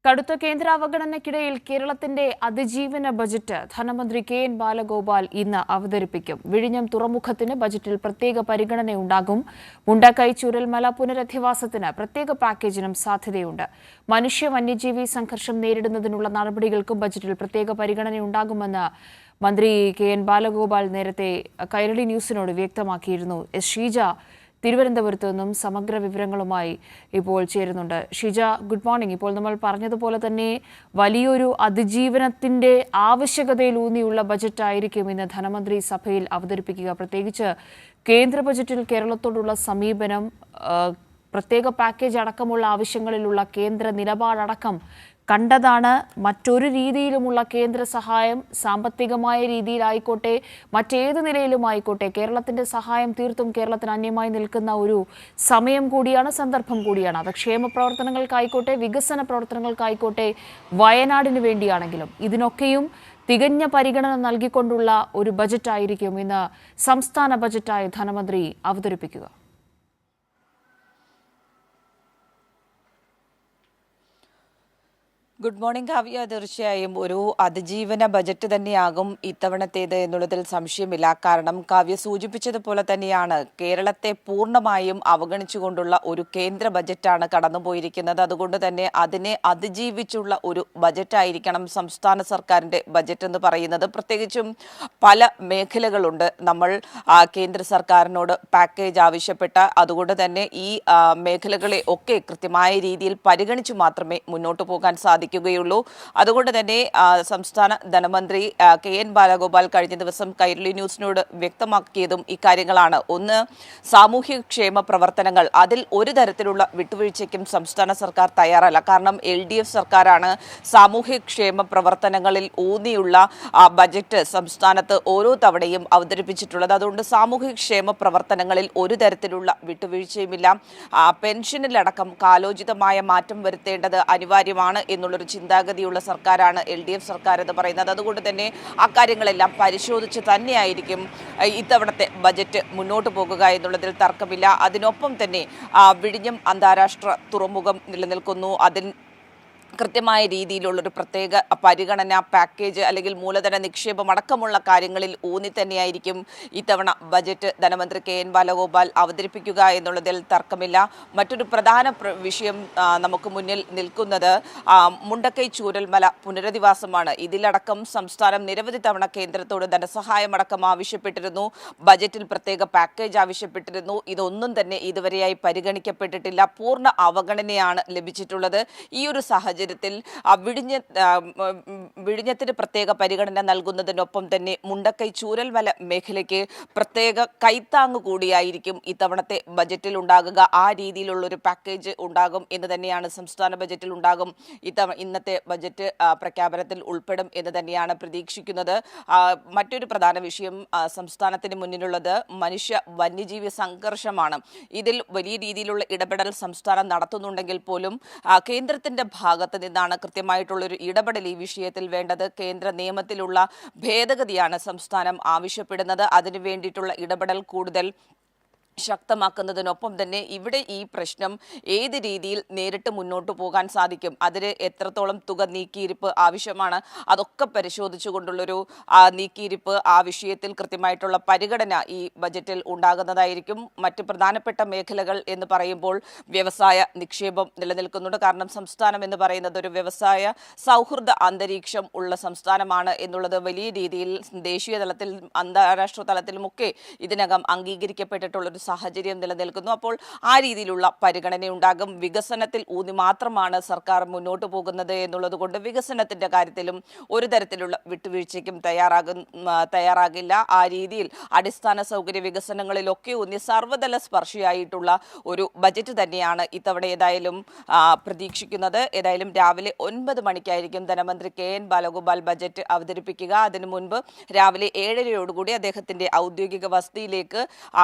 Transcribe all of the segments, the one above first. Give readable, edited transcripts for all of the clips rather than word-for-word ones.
കടുത്ത കേന്ദ്ര അവഗണനയ്ക്കിടയിൽ കേരളത്തിന്റെ അതിജീവന ബജറ്റ് ധനമന്ത്രി കെ.എൻ. ബാലഗോപാൽ ഇന്ന് അവതരിപ്പിക്കും. വിഴിഞ്ഞം തുറമുഖത്തിന് ബജറ്റിൽ പ്രത്യേക പരിഗണനയുണ്ടാകും. മുണ്ടക്കൈ ചൂരൽമല പുനരധിവാസത്തിന് പ്രത്യേക പാക്കേജിനും സാധ്യതയുണ്ട്. മനുഷ്യ വന്യജീവി സംഘർഷം നേരിടുന്നതിനുള്ള നടപടികൾക്കും ബജറ്റിൽ പ്രത്യേക പരിഗണനയുണ്ടാകുമെന്ന് മന്ത്രി കെ.എൻ. ബാലഗോപാൽ നേരത്തെ കൈരളി ന്യൂസിനോട് വ്യക്തമാക്കിയിരുന്നു. എസ് ഷീജ തിരുവനന്തപുരത്ത് നിന്നും സമഗ്ര വിവരങ്ങളുമായി ഇപ്പോൾ ചേരുന്നുണ്ട്. Sheeja, good morning. ഇപ്പോൾ നമ്മൾ പറഞ്ഞതുപോലെ തന്നെ വലിയൊരു അതിജീവനത്തിന്റെ ആവശ്യകതയിലൂന്നിയുള്ള ബജറ്റായിരിക്കും ഇന്ന് ധനമന്ത്രി സഭയിൽ അവതരിപ്പിക്കുക. പ്രത്യേകിച്ച് കേന്ദ്ര ബജറ്റിൽ കേരളത്തോടുള്ള സമീപനം, പ്രത്യേക പാക്കേജ് അടക്കമുള്ള ആവശ്യങ്ങളിലുള്ള കേന്ദ്ര നിലപാടടക്കം കണ്ടതാണ്. മറ്റൊരു രീതിയിലുമുള്ള കേന്ദ്ര സഹായം, സാമ്പത്തികമായ രീതിയിലായിക്കോട്ടെ മറ്റേത് നിലയിലുമായിക്കോട്ടെ, കേരളത്തിന്റെ സഹായം തീർത്തും കേരളത്തിന് അന്യമായി നിൽക്കുന്ന ഒരു സമയം കൂടിയാണ്, സന്ദർഭം കൂടിയാണ്. അത് ക്ഷേമ പ്രവർത്തനങ്ങൾക്കായിക്കോട്ടെ, വികസന പ്രവർത്തനങ്ങൾക്കായിക്കോട്ടെ, വയനാടിന് വേണ്ടിയാണെങ്കിലും ഇതിനൊക്കെയും തികഞ്ഞ പരിഗണന നൽകിക്കൊണ്ടുള്ള ഒരു ബജറ്റായിരിക്കും ഇന്ന് സംസ്ഥാന ബജറ്റായി ധനമന്ത്രി അവതരിപ്പിക്കുക. Good morning Kavya. തീർച്ചയായും ഒരു അതിജീവന ബജറ്റ് തന്നെയാകും ഇത്തവണത്തേത് എന്നുള്ളതിൽ സംശയമില്ല. കാരണം കാവ്യ സൂചിപ്പിച്ചതുപോലെ തന്നെയാണ് കേരളത്തെ പൂർണ്ണമായും അവഗണിച്ചുകൊണ്ടുള്ള ഒരു കേന്ദ്ര ബജറ്റാണ് കടന്നുപോയിരിക്കുന്നത്. അതുകൊണ്ട് തന്നെ അതിനെ അതിജീവിച്ചുള്ള ഒരു ബജറ്റായിരിക്കണം സംസ്ഥാന സർക്കാരിന്റെ ബജറ്റ് എന്ന് പറയുന്നത്. പ്രത്യേകിച്ചും പല മേഖലകളുണ്ട്. നമ്മൾ കേന്ദ്ര സർക്കാരിനോട് പാക്കേജ് ആവശ്യപ്പെട്ട, അതുകൊണ്ട് തന്നെ ഈ മേഖലകളെ ഒക്കെ കൃത്യമായ രീതിയിൽ പരിഗണിച്ചു മാത്രമേ മുന്നോട്ട് പോകാൻ സാധിക്കൂ. അതുകൊണ്ട് തന്നെ സംസ്ഥാന ധനമന്ത്രി കെ.എൻ. ബാലഗോപാൽ കഴിഞ്ഞ ദിവസം കൈരളി ന്യൂസിനോട് വ്യക്തമാക്കിയതും ഇക്കാര്യങ്ങളാണ്. ഒന്ന്, സാമൂഹ്യക്ഷേമ പ്രവർത്തനങ്ങൾ, അതിൽ ഒരു തരത്തിലുള്ള വിട്ടുവീഴ്ചയ്ക്കും സംസ്ഥാന സർക്കാർ തയ്യാറല്ല. കാരണം LDF സർക്കാരാണ് സാമൂഹ്യക്ഷേമ പ്രവർത്തനങ്ങളിൽ ഊന്നിയുള്ള ബജറ്റ് സംസ്ഥാനത്ത് ഓരോ തവണയും അവതരിപ്പിച്ചിട്ടുള്ളത്. അതുകൊണ്ട് സാമൂഹ്യക്ഷേമ പ്രവർത്തനങ്ങളിൽ ഒരു തരത്തിലുള്ള വിട്ടുവീഴ്ചയുമില്ല. പെൻഷനിലടക്കം കാലോചിതമായ മാറ്റം വരുത്തേണ്ടത് അനിവാര്യമാണ് എന്നുള്ള ചിന്താഗതിയുള്ള സർക്കാരാണ് LDF സർക്കാർ എന്ന് പറയുന്നത്. അതുകൊണ്ട് തന്നെ അക്കാര്യങ്ങളെല്ലാം പരിശോധിച്ച് തന്നെയായിരിക്കും ഇത്തവണത്തെ ബജറ്റ് മുന്നോട്ട് പോകുക എന്നുള്ളതിൽ തർക്കമില്ല. അതിനൊപ്പം തന്നെ വിഴിഞ്ഞം അന്താരാഷ്ട്ര തുറമുഖം നിലനിൽക്കുന്നു. അതിൽ കൃത്യമായ രീതിയിലുള്ളൊരു പ്രത്യേക പരിഗണന, പാക്കേജ് അല്ലെങ്കിൽ മൂലധന നിക്ഷേപം അടക്കമുള്ള കാര്യങ്ങളിൽ ഊന്നി തന്നെയായിരിക്കും ഇത്തവണ ബജറ്റ് ധനമന്ത്രി കെ.എൻ. ബാലഗോപാൽ അവതരിപ്പിക്കുക എന്നുള്ളതിൽ തർക്കമില്ല. മറ്റൊരു പ്രധാന വിഷയം നമുക്ക് മുന്നിൽ നിൽക്കുന്നത് മുണ്ടക്കൈ ചൂരൽമല പുനരധിവാസമാണ്. ഇതിലടക്കം സംസ്ഥാനം നിരവധി തവണ കേന്ദ്രത്തോട് ധനസഹായമടക്കം ആവശ്യപ്പെട്ടിരുന്നു. ബജറ്റിൽ പ്രത്യേക പാക്കേജ് ആവശ്യപ്പെട്ടിരുന്നു. ഇതൊന്നും തന്നെ ഇതുവരെയായി പരിഗണിക്കപ്പെട്ടിട്ടില്ല. പൂർണ്ണ അവഗണനയാണ് ലഭിച്ചിട്ടുള്ളത്. ഈ ഒരു സാഹചര്യത്തിൽ വിഴിഞ്ഞത്തിന് പ്രത്യേക പരിഗണന നൽകുന്നതിനൊപ്പം തന്നെ മുണ്ടക്കൈ ചൂരൽമല മേഖലയ്ക്ക് പ്രത്യേക കൈത്താങ് കൂടിയായിരിക്കും ഇത്തവണത്തെ ബജറ്റിൽ ഉണ്ടാകുക. ആ രീതിയിലുള്ളൊരു പാക്കേജ് ഉണ്ടാകും എന്ന് തന്നെയാണ് സംസ്ഥാന ബജറ്റിൽ ഉണ്ടാകും. ഇന്നത്തെ ബജറ്റ് പ്രഖ്യാപനത്തിൽ ഉൾപ്പെടും എന്ന് തന്നെയാണ് പ്രതീക്ഷിക്കുന്നത്. മറ്റൊരു പ്രധാന വിഷയം സംസ്ഥാനത്തിന് മുന്നിലുള്ളത് മനുഷ്യ വന്യജീവി സംഘർഷമാണ്. ഇതിൽ വലിയ രീതിയിലുള്ള ഇടപെടൽ സംസ്ഥാനം നടത്തുന്നുണ്ടെങ്കിൽ പോലും കേന്ദ്രത്തിന്റെ ഭാഗത്ത് നിന്നാണ് കൃത്യമായിട്ടുള്ളൊരു ഇടപെടൽ ഈ വിഷയത്തിൽ വേണ്ടത്. കേന്ദ്ര നിയമത്തിലുള്ള ഭേദഗതിയാണ് സംസ്ഥാനം ആവശ്യപ്പെടുന്നത്. അതിനു വേണ്ടിയിട്ടുള്ള ഇടപെടൽ കൂടുതൽ ശക്തമാക്കുന്നതിനൊപ്പം തന്നെ ഇവിടെ ഈ പ്രശ്നം ഏത് രീതിയിൽ നേരിട്ട് മുന്നോട്ട് പോകാൻ സാധിക്കും, അതിന് എത്രത്തോളം തുക നീക്കിയിരിപ്പ് ആവശ്യമാണ്, അതൊക്കെ പരിശോധിച്ചുകൊണ്ടുള്ളൊരു നീക്കിയിരിപ്പ്, ആ വിഷയത്തിൽ കൃത്യമായിട്ടുള്ള പരിഗണന ഈ ബജറ്റിൽ ഉണ്ടാകുന്നതായിരിക്കും. മറ്റ് പ്രധാനപ്പെട്ട മേഖലകൾ എന്ന് പറയുമ്പോൾ വ്യവസായ നിക്ഷേപം നിലനിൽക്കുന്നുണ്ട്. കാരണം സംസ്ഥാനം എന്ന് പറയുന്നത് ഒരു വ്യവസായ സൗഹൃദ അന്തരീക്ഷം ഉള്ള സംസ്ഥാനമാണ് എന്നുള്ളത് വലിയ രീതിയിൽ ദേശീയ തലത്തിൽ അന്താരാഷ്ട്ര തലത്തിലുമൊക്കെ ഇതിനകം അംഗീകരിക്കപ്പെട്ടിട്ടുള്ളൊരു സാഹചര്യം നിലനിൽക്കുന്നു. അപ്പോൾ ആ രീതിയിലുള്ള പരിഗണനയുണ്ടാകും. വികസനത്തിൽ ഊന്നി മാത്രമാണ് സർക്കാർ മുന്നോട്ട് പോകുന്നത് എന്നുള്ളത് കൊണ്ട് വികസനത്തിന്റെ കാര്യത്തിലും ഒരു തരത്തിലുള്ള വിട്ടുവീഴ്ചയ്ക്കും തയ്യാറാകില്ല. ആ രീതിയിൽ അടിസ്ഥാന സൗകര്യ വികസനങ്ങളിലൊക്കെ ഊന്നി സർവ്വതല സ്പർശിയായിട്ടുള്ള ഒരു ബജറ്റ് തന്നെയാണ് ഇത്തവണ ഏതായാലും പ്രതീക്ഷിക്കുന്നത്. ഏതായാലും രാവിലെ 9 മണിക്കായിരിക്കും ധനമന്ത്രി കെ.എൻ. ബാലഗോപാൽ ബജറ്റ് അവതരിപ്പിക്കുക. അതിനു മുൻപ് രാവിലെ 7:30 അദ്ദേഹത്തിന്റെ ഔദ്യോഗിക വസതിയിലേക്ക്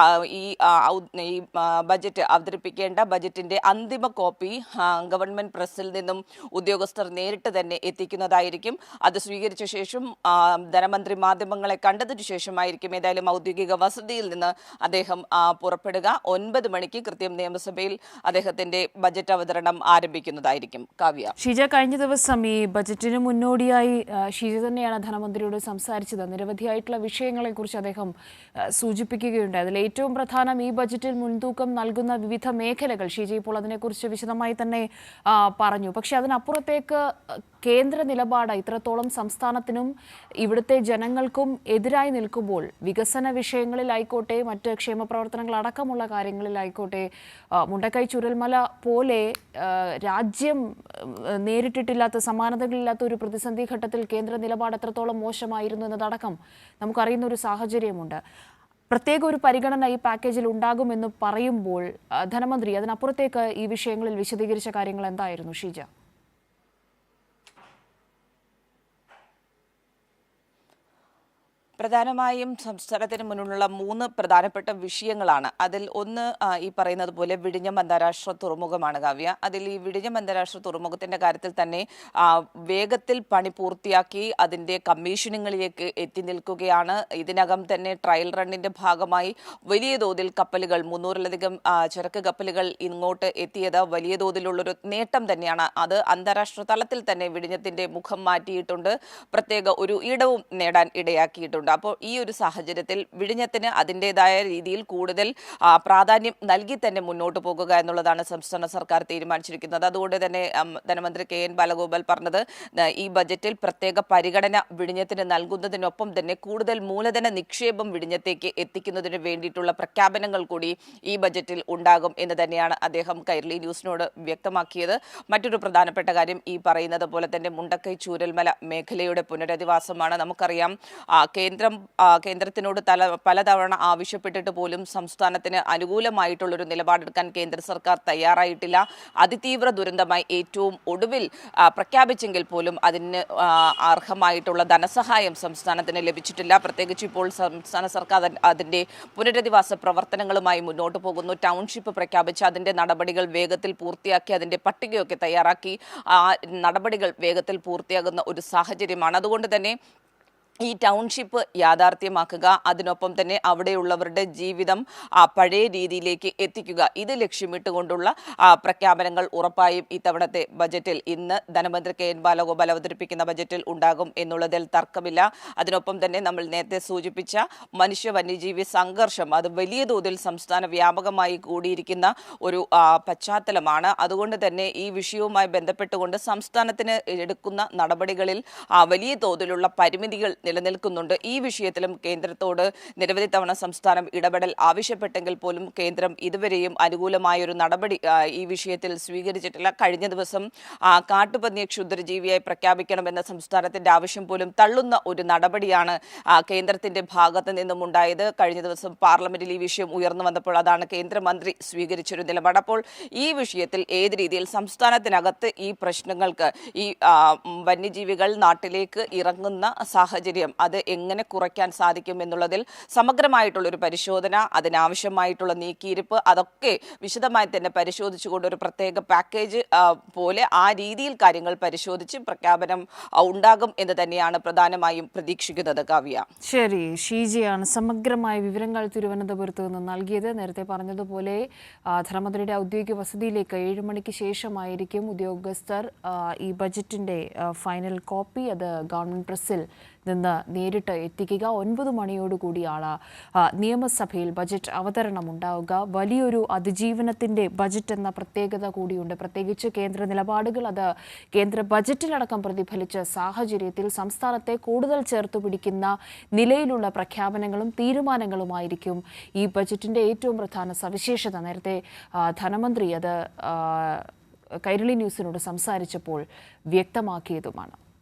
ഈ ബജറ്റ് അവതരിപ്പിക്കേണ്ട ബജറ്റിന്റെ അന്തിമ കോപ്പി ഗവൺമെന്റ് പ്രസിൽ നിന്നും ഉദ്യോഗസ്ഥർ നേരിട്ട് തന്നെ എത്തിക്കുന്നതായിരിക്കും. അത് സ്വീകരിച്ച ശേഷം ധനമന്ത്രി മാധ്യമങ്ങളെ കണ്ടതിനു ശേഷമായിരിക്കും ഏതായാലും ഔദ്യോഗിക വസതിയിൽ നിന്ന് അദ്ദേഹം പുറപ്പെടുക. 9 മണിക്ക് കൃത്യം നിയമസഭയിൽ അദ്ദേഹത്തിന്റെ ബജറ്റ് അവതരണം ആരംഭിക്കുന്നതായിരിക്കും. കാവ്യ, ഷീജ, കഴിഞ്ഞ ദിവസം ഈ ബജറ്റിന് മുന്നോടിയായി ഷീജ തന്നെയാണ് ധനമന്ത്രിയോട് സംസാരിച്ചത്. നിരവധിയായിട്ടുള്ള വിഷയങ്ങളെക്കുറിച്ച് അദ്ദേഹം സൂചിപ്പിക്കുകയുണ്ട്. അതിൽ ഏറ്റവും പ്രധാനം ഈ ബജറ്റിൽ മുൻതൂക്കം നൽകുന്ന വിവിധ മേഖലകൾ. ഷീജ ഇപ്പോൾ അതിനെക്കുറിച്ച് വിശദമായി തന്നെ പറഞ്ഞു. പക്ഷെ അതിനപ്പുറത്തേക്ക് കേന്ദ്ര നിലപാട് ഇത്രത്തോളം സംസ്ഥാനത്തിനും ഇവിടുത്തെ ജനങ്ങൾക്കും എതിരായി നിൽക്കുമ്പോൾ വികസന വിഷയങ്ങളിലായിക്കോട്ടെ, മറ്റ് ക്ഷേമ പ്രവർത്തനങ്ങൾ അടക്കമുള്ള കാര്യങ്ങളിലായിക്കോട്ടെ, മുണ്ടക്കൈ ചുരൽമല പോലെ രാജ്യം നേരിട്ടിട്ടില്ലാത്ത, സമാനതകളില്ലാത്ത ഒരു പ്രതിസന്ധി ഘട്ടത്തിൽ കേന്ദ്ര നിലപാട് എത്രത്തോളം മോശമായിരുന്നു എന്നതടക്കം നമുക്കറിയുന്ന ഒരു സാഹചര്യമുണ്ട്. പ്രത്യേക ഒരു പരിഗണന ഈ പാക്കേജിൽ ഉണ്ടാകുമെന്ന് പറയുമ്പോൾ ധനമന്ത്രി അതിനപ്പുറത്തേക്ക് ഈ വിഷയങ്ങളിൽ വിശദീകരിച്ച കാര്യങ്ങൾ എന്തായിരുന്നു ഷീജ? പ്രധാനമായും സംസ്ഥാനത്തിന് മുന്നിലുള്ള 3 പ്രധാനപ്പെട്ട വിഷയങ്ങളാണ്. അതിൽ ഒന്ന് ഈ പറയുന്നത് പോലെ വിഴിഞ്ഞം അന്താരാഷ്ട്ര തുറമുഖമാണ്. കാവ്യ, അതിൽ ഈ വിഴിഞ്ഞം അന്താരാഷ്ട്ര തുറമുഖത്തിന്റെ കാര്യത്തിൽ തന്നെ വേഗത്തിൽ പണി പൂർത്തിയാക്കി അതിന്റെ കമ്മീഷനിങ്ങിലേക്ക് എത്തി നിൽക്കുകയാണ്. ഇതിനകം തന്നെ ട്രയൽ റണ്ണിന്റെ ഭാഗമായി വലിയ തോതിൽ കപ്പലുകൾ, 300-ലധികം ചരക്ക് കപ്പലുകൾ ഇങ്ങോട്ട് എത്തിയത് വലിയ തോതിലുള്ളൊരു നേട്ടം തന്നെയാണ്. അത് അന്താരാഷ്ട്ര തലത്തിൽ തന്നെ വിഴിഞ്ഞത്തിന്റെ മുഖം മാറ്റിയിട്ടുണ്ട്, പ്രത്യേക ഒരു ഇടവും നേടാൻ ഇടയാക്കിയിട്ടുണ്ട്. അപ്പോൾ ഈ ഒരു സാഹചര്യത്തിൽ വിഴിഞ്ഞത്തിന് അതിൻ്റെതായ രീതിയിൽ കൂടുതൽ പ്രാധാന്യം നൽകി തന്നെ മുന്നോട്ട് പോകുക എന്നുള്ളതാണ് സംസ്ഥാന സർക്കാർ തീരുമാനിച്ചിരിക്കുന്നത്. അതുകൊണ്ട് തന്നെ ധനമന്ത്രി KN ബാലഗോപാൽ പറഞ്ഞത് ഈ ബജറ്റിൽ പ്രത്യേക പരിഗണന വിഴിഞ്ഞത്തിന് നൽകുന്നതിനൊപ്പം തന്നെ കൂടുതൽ മൂലധന നിക്ഷേപം വിഴിഞ്ഞത്തേക്ക് എത്തിക്കുന്നതിന് വേണ്ടിയിട്ടുള്ള പ്രഖ്യാപനങ്ങൾ കൂടി ഈ ബജറ്റിൽ ഉണ്ടാകും എന്ന് തന്നെയാണ് അദ്ദേഹം കൈരളി ന്യൂസിനോട് വ്യക്തമാക്കിയത്. മറ്റൊരു പ്രധാനപ്പെട്ട കാര്യം ഈ പറയുന്നത് പോലെ തന്നെ മുണ്ടക്കൈ ചൂരൽമല മേഖലയുടെ പുനരധിവാസമാണ്. നമുക്കറിയാം കേന്ദ്രത്തിനോട് പലതവണ ആവശ്യപ്പെട്ടിട്ട് പോലും സംസ്ഥാനത്തിന് അനുകൂലമായിട്ടുള്ളൊരു നിലപാടെടുക്കാൻ കേന്ദ്ര സർക്കാർ തയ്യാറായിട്ടില്ല. അതിതീവ്ര ദുരന്തമായി ഏറ്റവും ഒടുവിൽ പ്രഖ്യാപിച്ചെങ്കിൽ പോലും അതിന് അർഹമായിട്ടുള്ള ധനസഹായം സംസ്ഥാനത്തിന് ലഭിച്ചിട്ടില്ല. പ്രത്യേകിച്ച് ഇപ്പോൾ സംസ്ഥാന സർക്കാർ അതിന്റെ പുനരധിവാസ പ്രവർത്തനങ്ങളുമായി മുന്നോട്ട് പോകുന്നു. ടൗൺഷിപ്പ് പ്രഖ്യാപിച്ച് അതിന്റെ നടപടികൾ വേഗത്തിൽ പൂർത്തിയാക്കി അതിന്റെ പട്ടികയൊക്കെ തയ്യാറാക്കി നടപടികൾ വേഗത്തിൽ പൂർത്തിയാകുന്ന ഒരു സാഹചര്യമാണ്. അതുകൊണ്ട് തന്നെ ഈ ടൗൺഷിപ്പ് യാഥാർത്ഥ്യമാക്കുക, അതിനൊപ്പം തന്നെ അവിടെയുള്ളവരുടെ ജീവിതം പഴയ രീതിയിലേക്ക് എത്തിക്കുക, ഇത് ലക്ഷ്യമിട്ടുകൊണ്ടുള്ള പ്രഖ്യാപനങ്ങൾ ഉറപ്പായും ഇത്തവണത്തെ ബജറ്റിൽ, ഇന്ന് ധനമന്ത്രി KN ബാലഗോപാൽ അവതരിപ്പിക്കുന്ന ബജറ്റിൽ ഉണ്ടാകും എന്നുള്ളതിൽ തർക്കമില്ല. അതിനൊപ്പം തന്നെ നമ്മൾ നേരത്തെ സൂചിപ്പിച്ച മനുഷ്യ വന്യജീവി സംഘർഷം അത് വലിയ തോതിൽ സംസ്ഥാന വ്യാപകമായി കൂടിയിരിക്കുന്ന ഒരു പശ്ചാത്തലമാണ്. അതുകൊണ്ട് തന്നെ ഈ വിഷയവുമായി ബന്ധപ്പെട്ടുകൊണ്ട് സംസ്ഥാനത്തിന് എടുക്കുന്ന നടപടികളിൽ വലിയ തോതിലുള്ള പരിമിതികൾ നിലനിൽക്കുന്നുണ്ട്. ഈ വിഷയത്തിലും കേന്ദ്രത്തോട് നിരവധി തവണ സംസ്ഥാനം ഇടപെടൽ ആവശ്യപ്പെട്ടെങ്കിൽ പോലും കേന്ദ്രം ഇതുവരെയും അനുകൂലമായൊരു നടപടി ഈ വിഷയത്തിൽ സ്വീകരിച്ചിട്ടില്ല. കഴിഞ്ഞ ദിവസം കാട്ടുപന്നിയെ ക്ഷുദ്രജീവിയായി പ്രഖ്യാപിക്കണമെന്ന സംസ്ഥാനത്തിന്റെ ആവശ്യം പോലും തള്ളുന്ന ഒരു നടപടിയാണ് കേന്ദ്രത്തിന്റെ ഭാഗത്ത് നിന്നും ഉണ്ടായത്. കഴിഞ്ഞ ദിവസം പാർലമെന്റിൽ ഈ വിഷയം ഉയർന്നു വന്നപ്പോൾ അതാണ് കേന്ദ്രമന്ത്രി സ്വീകരിച്ചൊരു നിലപാട്. അപ്പോൾ ഈ വിഷയത്തിൽ ഏത് രീതിയിൽ സംസ്ഥാനത്തിനകത്ത് ഈ പ്രശ്നങ്ങൾക്ക്, ഈ വന്യജീവികൾ നാട്ടിലേക്ക് ഇറങ്ങുന്ന സാഹചര്യം അത് എങ്ങനെ കുറയ്ക്കാൻ സാധിക്കും എന്നുള്ളതിൽ സമഗ്രമായിട്ടുള്ളൊരു പരിശോധന, അതിനാവശ്യമായിട്ടുള്ള നീക്കിയിരിപ്പ്, അതൊക്കെ വിശദമായി തന്നെ പരിശോധിച്ചുകൊണ്ട് ഒരു പ്രത്യേക പാക്കേജ് പോലെ ആ രീതിയിൽ കാര്യങ്ങൾ പരിശോധിച്ച് പ്രഖ്യാപനം ഉണ്ടാകും എന്ന് തന്നെയാണ് പ്രധാനമായും പ്രതീക്ഷിക്കുന്നത്. കാവ്യ, ശരി, ഷീജയാണ് സമഗ്രമായ വിവരങ്ങൾ തിരുവനന്തപുരത്ത് നിന്ന് നൽകിയത്. നേരത്തെ പറഞ്ഞതുപോലെ ധനമന്ത്രിയുടെ ഔദ്യോഗിക വസതിയിലേക്ക് 7 മണിക്ക് ശേഷമായിരിക്കും ഉദ്യോഗസ്ഥർ ഈ ബജറ്റിന്റെ ഫൈനൽ കോപ്പി അത് ഗവൺമെന്റ് പ്രസിൽ നിന്ന് നേരിട്ട് എത്തിക്കുക. 9 മണിയോടുകൂടിയാണ് നിയമസഭയിൽ ബജറ്റ് അവതരണം ഉണ്ടാവുക. വലിയൊരു അതിജീവനത്തിൻ്റെ ബജറ്റ് എന്ന പ്രത്യേകത കൂടിയുണ്ട്. പ്രത്യേകിച്ച് കേന്ദ്ര നിലപാടുകൾ അത് കേന്ദ്ര ബജറ്റിലടക്കം പ്രതിഫലിച്ച സാഹചര്യത്തിൽ സംസ്ഥാനത്തെ കൂടുതൽ ചേർത്ത് പിടിക്കുന്ന നിലയിലുള്ള പ്രഖ്യാപനങ്ങളും തീരുമാനങ്ങളുമായിരിക്കും ഈ ബജറ്റിൻ്റെ ഏറ്റവും പ്രധാന സവിശേഷത. നേരത്തെ ധനമന്ത്രി അത് കൈരളി ന്യൂസിനോട് സംസാരിച്ചപ്പോൾ വ്യക്തമാക്കിയതുമാണ്.